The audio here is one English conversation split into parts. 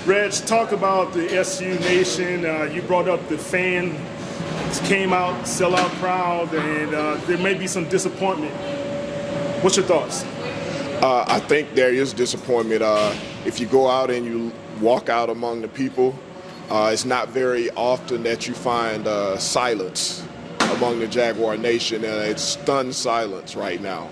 Reg, talk about the SU Nation. You brought up the fan came out, sellout crowd, and there may be some disappointment. What's your thoughts? I think there is disappointment. If you go out and you walk out among the people, it's not very often that you find silence among the Jaguar Nation, and it's stunned silence right now.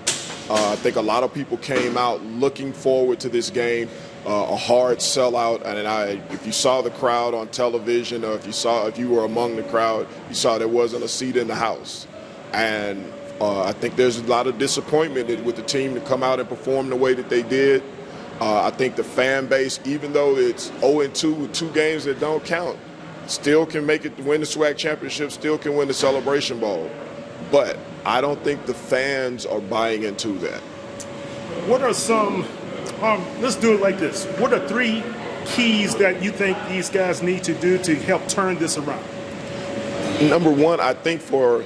I think a lot of people came out looking forward to this game, a hard sellout, and if you saw the crowd on television, or if you were among the crowd, you saw there wasn't a seat in the house. And I think there's a lot of disappointment with the team to come out and perform the way that they did. I think the fan base, even though it's 0-2 with 2 games that don't count, still can make it to win the SWAC championship, still can win the Celebration Bowl. But I don't think the fans are buying into that. What are some, let's do it like this. What are 3 keys that you think these guys need to do to help turn this around? Number one, I think for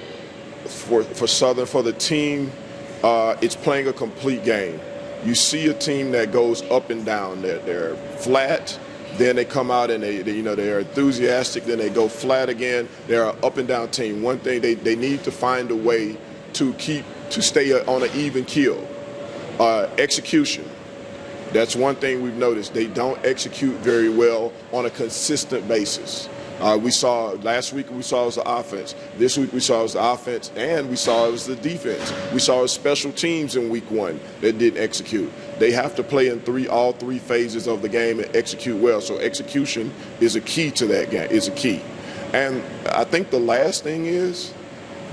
Southern, for the team, it's playing a complete game. You see a team that goes up and down. They're flat, then they come out and they're enthusiastic, then they go flat again. They're an up and down team. One thing, they need to find a way to stay on an even keel. Execution. That's one thing we've noticed. They don't execute very well on a consistent basis. Last week we saw it was the offense. This week we saw it was the offense, and we saw it was the defense. We saw it was special teams in week 1 that didn't execute. They have to play in all three phases of the game and execute well. So execution is a key to that game, is a key. And I think the last thing is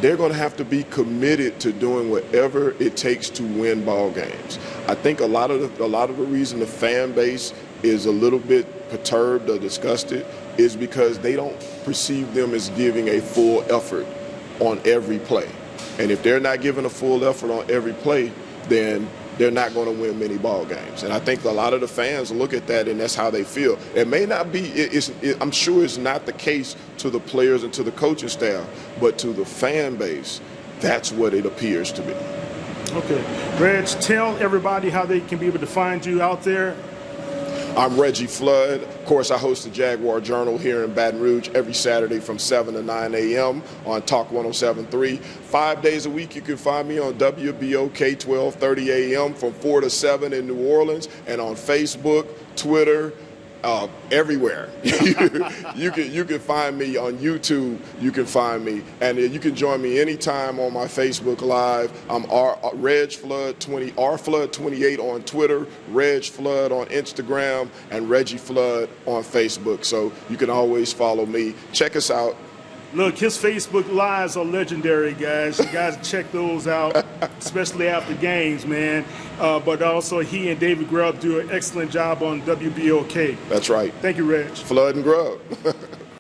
they're going to have to be committed to doing whatever it takes to win ball games. I think a lot of the reason the fan base is a little bit perturbed or disgusted is because they don't perceive them as giving a full effort on every play. And if they're not giving a full effort on every play, then they're not going to win many ball games. And I think a lot of the fans look at that, and that's how they feel. It may not be, I'm sure it's not the case to the players and to the coaching staff, but to the fan base, that's what it appears to be. Okay. Reg, tell everybody how they can be able to find you out there. I'm Reggie Flood. Of course, I host the Jaguar Journal here in Baton Rouge every Saturday from 7 to 9 a.m. on Talk 107.3. 5 days a week, you can find me on WBOK 12:30 a.m. from 4 to 7 in New Orleans, and on Facebook, Twitter, everywhere. you can find me on YouTube. You can find me, and you can join me anytime on my Facebook Live. I'm Reg Flood 20, R Flood28 on Twitter, Reg Flood on Instagram, and Reggie Flood on Facebook. So you can always follow me. Check us out. Look, his Facebook Lives are legendary, guys. You guys check those out, especially after games, man. But also, he and David Grubb do an excellent job on WBOK. That's right. Thank you, Reg. Flood and Grubb.